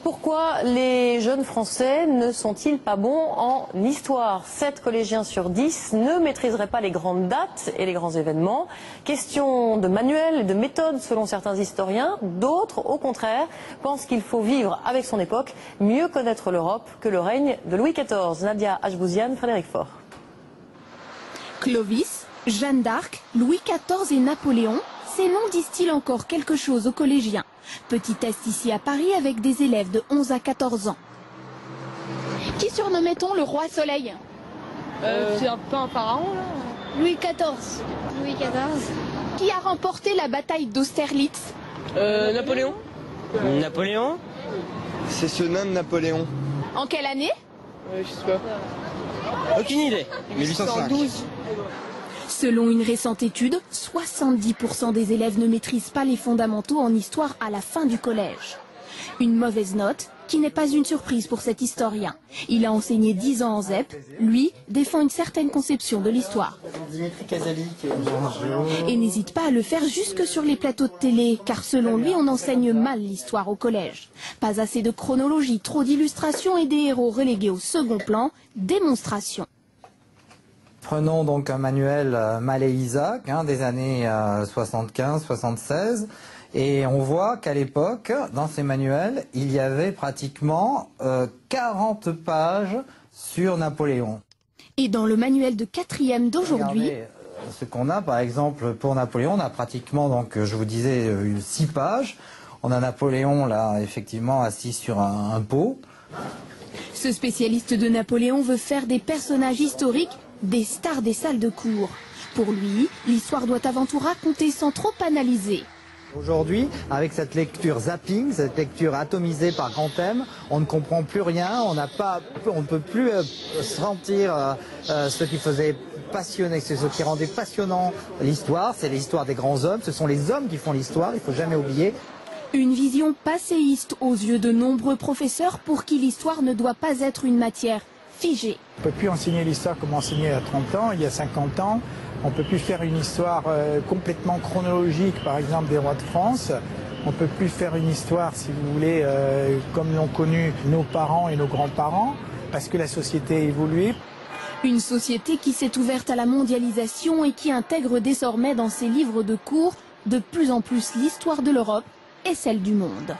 Pourquoi les jeunes Français ne sont-ils pas bons en histoire? 7 collégiens sur 10 ne maîtriseraient pas les grandes dates et les grands événements. Question de manuel et de méthode selon certains historiens. D'autres, au contraire, pensent qu'il faut vivre avec son époque, mieux connaître l'Europe que le règne de Louis XIV. Nadia Hajbouziane, Frédéric Faure. Clovis, Jeanne d'Arc, Louis XIV et Napoléon, ces noms disent-ils encore quelque chose aux collégiens? Petit test ici à Paris avec des élèves de 11 à 14 ans. Qui surnommait-on le roi soleil? C'est un peu un pharaon là. Louis XIV. Louis XIV. Qui a remporté la bataille d'Austerlitz? Napoléon. Napoléon? C'est ce même Napoléon. En quelle année? Je sais pas. Aucune idée. 1805. Selon une récente étude, 70% des élèves ne maîtrisent pas les fondamentaux en histoire à la fin du collège. Une mauvaise note qui n'est pas une surprise pour cet historien. Il a enseigné 10 ans en ZEP. Lui défend une certaine conception de l'histoire. Et n'hésite pas à le faire jusque sur les plateaux de télé, car selon lui, on enseigne mal l'histoire au collège. Pas assez de chronologie, trop d'illustrations et des héros relégués au second plan. Démonstration. Prenons donc un manuel Mallet-Isaac des années 75-76 et on voit qu'à l'époque, dans ces manuels, il y avait pratiquement 40 pages sur Napoléon. Et dans le manuel de 4e d'aujourd'hui, ce qu'on a par exemple pour Napoléon, on a pratiquement, donc je vous disais, 6 pages. On a Napoléon là effectivement assis sur un pot. Ce spécialiste de Napoléon veut faire des personnages historiques des stars des salles de cours. Pour lui, l'histoire doit avant tout raconter sans trop analyser. Aujourd'hui, avec cette lecture zapping, cette lecture atomisée par grands thèmes, on ne comprend plus rien, on ne peut plus sentir ce qui faisait passionner, ce qui rendait passionnant l'histoire, c'est l'histoire des grands hommes, ce sont les hommes qui font l'histoire, il ne faut jamais oublier. Une vision passéiste aux yeux de nombreux professeurs pour qui l'histoire ne doit pas être une matière figée. On ne peut plus enseigner l'histoire comme on enseignait il y a 30 ans, il y a 50 ans. On ne peut plus faire une histoire complètement chronologique, par exemple, des rois de France. On ne peut plus faire une histoire, si vous voulez, comme l'ont connu nos parents et nos grands-parents, parce que la société a évolué. Une société qui s'est ouverte à la mondialisation et qui intègre désormais dans ses livres de cours de plus en plus l'histoire de l'Europe et celle du monde.